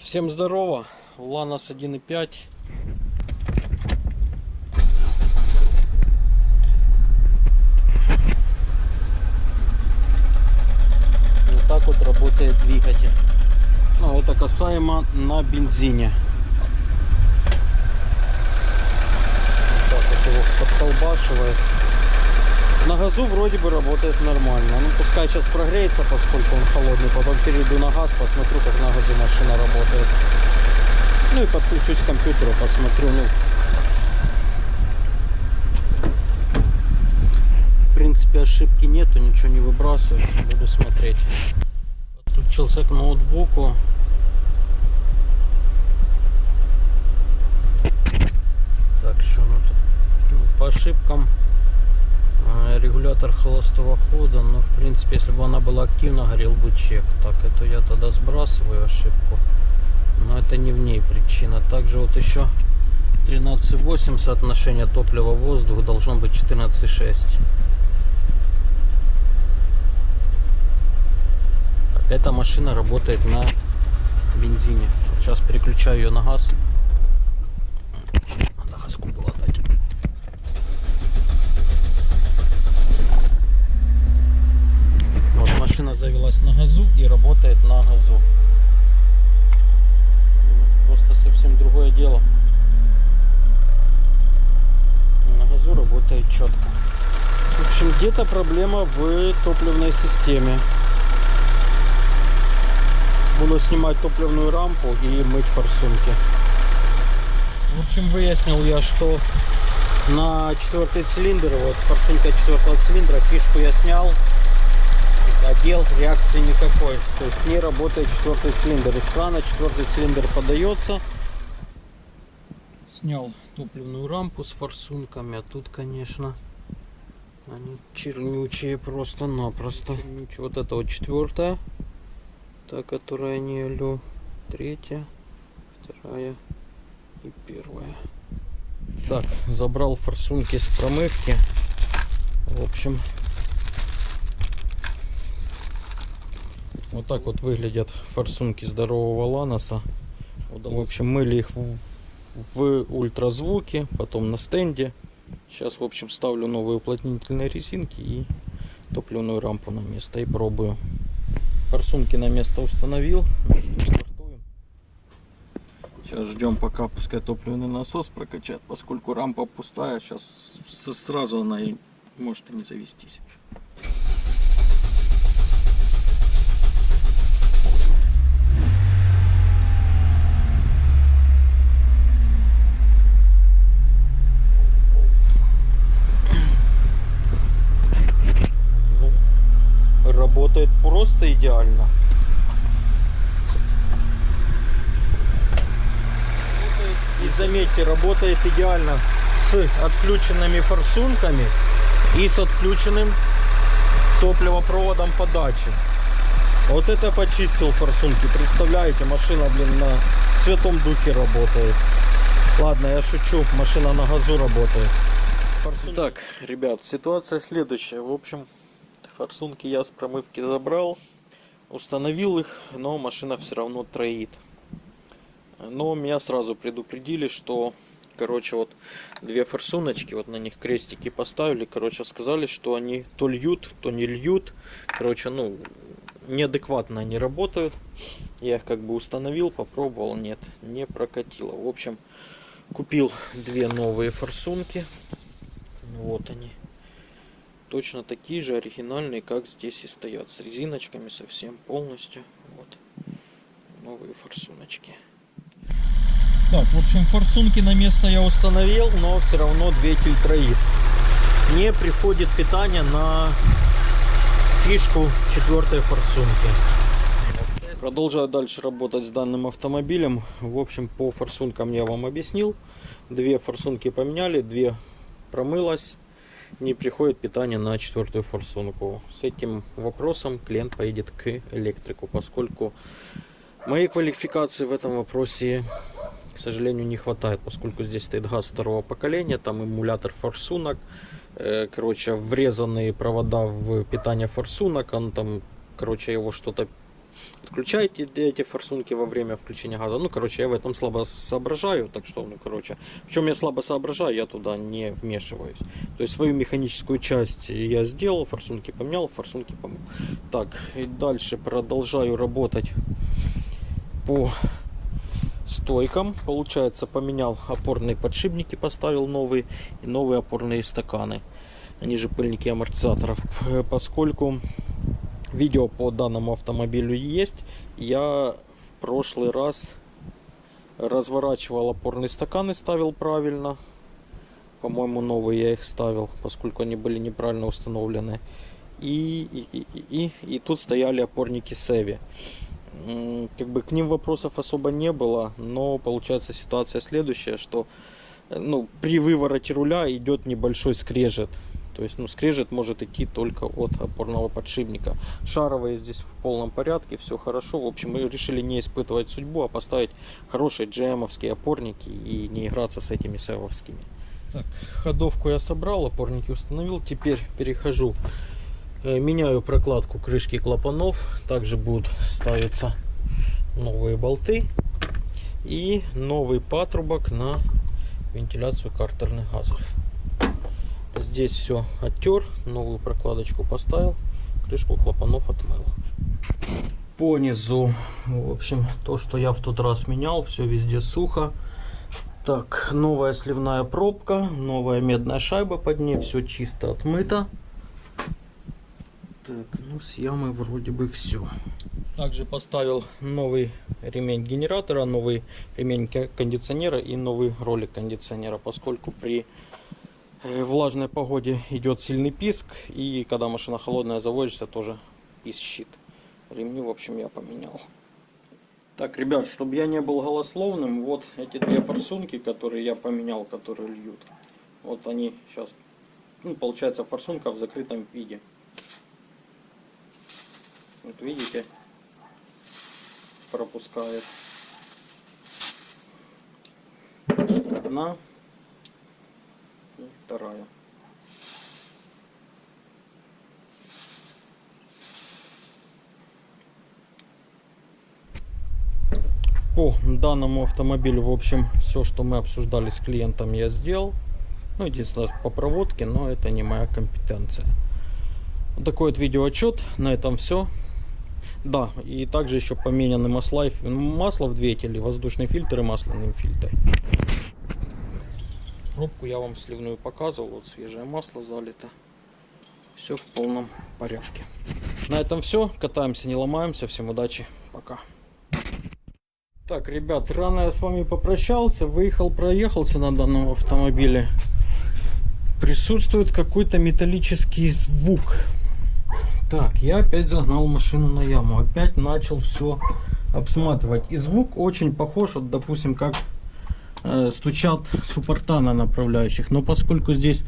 Всем здорово, Ланос 1.5. Вот так вот работает двигатель. Ну, это касаемо на бензине. Так вот его подколбашивает. На газу вроде бы работает нормально. Ну, пускай сейчас прогреется, поскольку он холодный. Потом перейду на газ, посмотрю, как на газу машина работает. Ну и подключусь к компьютеру, посмотрю. Ну, в принципе, ошибки нету, ничего не выбрасываю. Буду смотреть. Подключился к ноутбуку. Так, что ну тут? Ну, по ошибкам. Регулятор холостого хода, но в принципе, если бы она была активна, горел бы чек. Так, это я тогда сбрасываю ошибку, но это не в ней причина. Также вот еще 13,8 соотношение топлива-воздух должно быть 14,6. Эта машина работает на бензине. Сейчас переключаю ее на газ. Надо газку было дать. Машина завелась на газу и работает на газу. Просто совсем другое дело. На газу работает четко. В общем, где-то проблема в топливной системе. Буду снимать топливную рампу и мыть форсунки. В общем, выяснил я, что на четвертый цилиндр, вот форсунка четвертого цилиндра, фишку я снял. Отдел, реакции никакой, то есть не работает четвертый цилиндр. Из крана четвертый цилиндр подается. Снял топливную рампу с форсунками, а тут, конечно, они чернючие просто-напросто. Вот это вот четвертая, та, которая не алю, третья, вторая и первая. Так, забрал форсунки с промывки. В общем, вот так вот выглядят форсунки здорового Ланоса. В общем, мыли их в ультразвуке, потом на стенде. Сейчас, в общем, ставлю новые уплотнительные резинки и топливную рампу на место и пробую. Форсунки на место установил. Ну что, стартуем. Сейчас ждем, пока пускай топливный насос прокачает, поскольку рампа пустая. Сейчас сразу она и может и не завестись. Работает просто идеально. И заметьте, работает идеально с отключенными форсунками и с отключенным топливопроводом подачи. Вот это почистил форсунки. Представляете, машина, блин, на Святом Духе работает. Ладно, я шучу, машина на газу работает. Так, ребят, ситуация следующая. В общем, форсунки я с промывки забрал, установил их, но машина все равно троит. Но меня сразу предупредили, что, короче, вот две форсуночки, вот на них крестики поставили, короче, сказали, что они то льют, то не льют. Короче, ну, неадекватно они работают. Я их как бы установил, попробовал, нет, не прокатило. В общем, купил две новые форсунки. Вот они. Точно такие же оригинальные, как здесь и стоят, с резиночками совсем полностью. Вот новые форсуночки. Так, в общем, форсунки на место я установил, но все равно двигатель троит. Не приходит питание на фишку четвертой форсунки. Продолжаю дальше работать с данным автомобилем. В общем, по форсункам я вам объяснил. Две форсунки поменяли, две промылось. Не приходит питание на четвертую форсунку. С этим вопросом клиент поедет к электрику, поскольку моей квалификации в этом вопросе, к сожалению, не хватает, поскольку здесь стоит газ второго поколения, там эмулятор форсунок, короче, врезанные провода в питание форсунок, он там, короче, его что-то отключаете эти форсунки во время включения газа. Ну, короче, я в этом слабо соображаю, так что, ну, короче, в чем я слабо соображаю, я туда не вмешиваюсь. То есть свою механическую часть я сделал, форсунки поменял, форсунки помыл. Так, и дальше продолжаю работать по стойкам. Получается, поменял опорные подшипники, поставил новые и новые опорные стаканы. Они же пыльники амортизаторов. Поскольку видео по данному автомобилю есть, я в прошлый раз разворачивал опорные стаканы, ставил правильно. По-моему, новые я их ставил, поскольку они были неправильно установлены. И тут стояли опорники Севи. Как бы к ним вопросов особо не было, но получается ситуация следующая, что при вывороте руля идет небольшой скрежет. То есть скрежет может идти только от опорного подшипника. Шаровые здесь в полном порядке, все хорошо. В общем, мы решили не испытывать судьбу, а поставить хорошие GM-овские опорники и не играться с этими севовскими. Так, ходовку я собрал, опорники установил. Теперь перехожу, меняю прокладку крышки клапанов. Также будут ставиться новые болты и новый патрубок на вентиляцию картерных газов. Здесь все оттер, новую прокладочку поставил, крышку клапанов отмыл. По низу, в общем, то, что я в тот раз менял, все везде сухо. Так, новая сливная пробка, новая медная шайба под ней, все чисто отмыто. Так, с ямой вроде бы все. Также поставил новый ремень генератора, новый ремень кондиционера и новый ролик кондиционера, поскольку при влажной погоде идет сильный писк, и когда машина холодная заводишься, тоже пищит. Ремни, в общем, я поменял. Так, ребят, чтобы я не был голословным, вот эти две форсунки, которые я поменял, которые льют. Вот они сейчас, получается, форсунка в закрытом виде. Вот видите, пропускает. Одна. И вторая. По данному автомобилю, в общем, все, что мы обсуждали с клиентом, я сделал. Единственное, по проводке, но это не моя компетенция. Вот такой вот видеоотчет. На этом все. Да, и также еще поменяны масло в двигателе, воздушный фильтр и масляный фильтр. Пробку я вам сливную показывал, вот свежее масло залито. Все в полном порядке. На этом все. Катаемся, не ломаемся. Всем удачи. Пока. Так, ребят, рано я с вами попрощался. Выехал, проехался на данном автомобиле. Присутствует какой-то металлический звук. Так, я опять загнал машину на яму. Опять начал все обсматривать. И звук очень похож, вот, допустим, как стучат суппорта на направляющих. Но поскольку здесь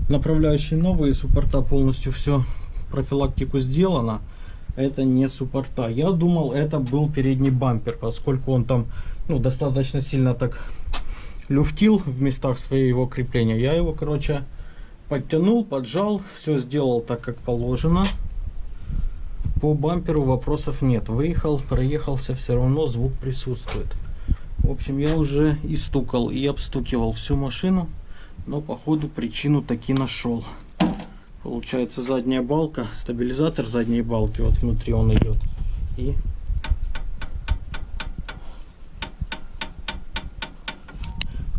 направляющие новые, суппорта полностью все профилактику сделано, это не суппорта. Я думал, это был передний бампер, поскольку он там достаточно сильно так люфтил в местах своего крепления. Я его, короче, подтянул, поджал, все сделал так, как положено. По бамперу вопросов нет. Выехал, проехался, все равно звук присутствует. В общем, я уже и стукал, и обстукивал всю машину, но походу причину таки нашел. Получается, задняя балка, стабилизатор задней балки, вот внутри он идет. И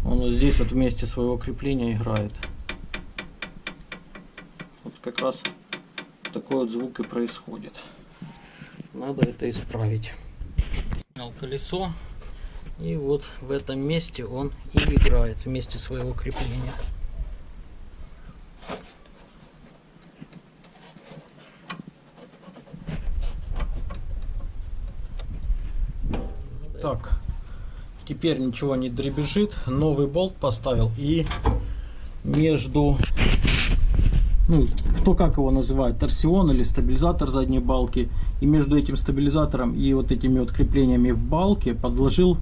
он вот здесь вот вместе своего крепления играет. Вот как раз такой вот звук и происходит. Надо это исправить. Снял колесо. И вот в этом месте он и играет вместе своего крепления. Так, теперь ничего не дребезжит. Новый болт поставил. И между, кто как его называет, торсион или стабилизатор задней балки, и между этим стабилизатором и вот этими вот креплениями в балке подложил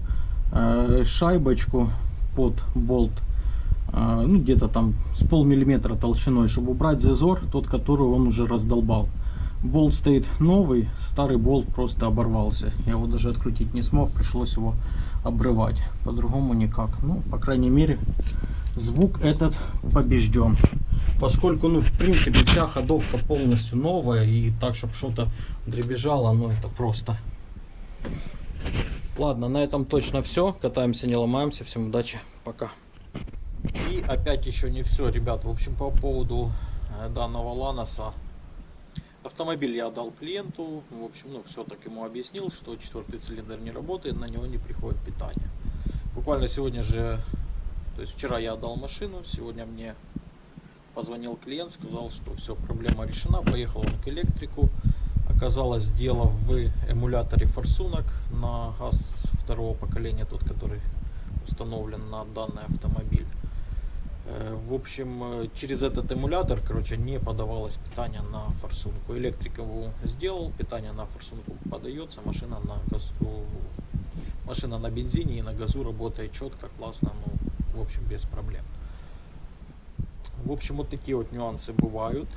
шайбочку под болт, где-то там с полмиллиметра толщиной, чтобы убрать зазор, тот, который он уже раздолбал. Болт стоит новый, старый болт просто оборвался. Я его даже открутить не смог, пришлось его обрывать. По-другому никак. Ну, по крайней мере, звук этот побежден. Поскольку, ну, в принципе, вся ходовка полностью новая, и так, чтобы что-то дребезжало, ну, это просто. Ладно, на этом точно все. Катаемся, не ломаемся. Всем удачи, пока. И опять еще не все, ребят. В общем, по поводу данного Ланоса. Автомобиль я отдал клиенту. В общем, ну, все так ему объяснил, что четвертый цилиндр не работает, на него не приходит питание. Буквально сегодня же, то есть вчера я отдал машину, сегодня мне позвонил клиент, сказал, что все, проблема решена, поехал он к электрику. Оказалось, дело в эмуляторе форсунок на ГАЗ второго поколения, тот, который установлен на данный автомобиль. В общем, через этот эмулятор, короче, не подавалось питание на форсунку. Электрик его сделал, питание на форсунку подается, машина на газу, машина на бензине и на газу работает четко, классно, ну, в общем, без проблем. В общем, вот такие вот нюансы бывают.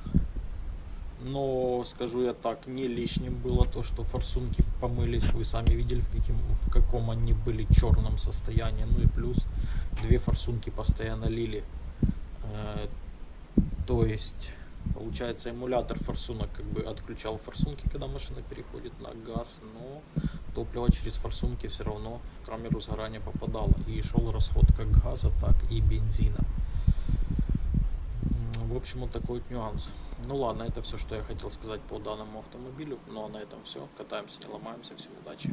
Но, скажу я так, не лишним было то, что форсунки помылись. Вы сами видели, в каком они были черном состоянии. Ну и плюс две форсунки постоянно лили. То есть, получается, эмулятор форсунок как бы отключал форсунки, когда машина переходит на газ. Но топливо через форсунки все равно в камеру сгорания попадало. И шел расход как газа, так и бензина. В общем, вот такой вот нюанс. Ну ладно, это все, что я хотел сказать по данному автомобилю. Ну а на этом все. Катаемся, не ломаемся. Всем удачи.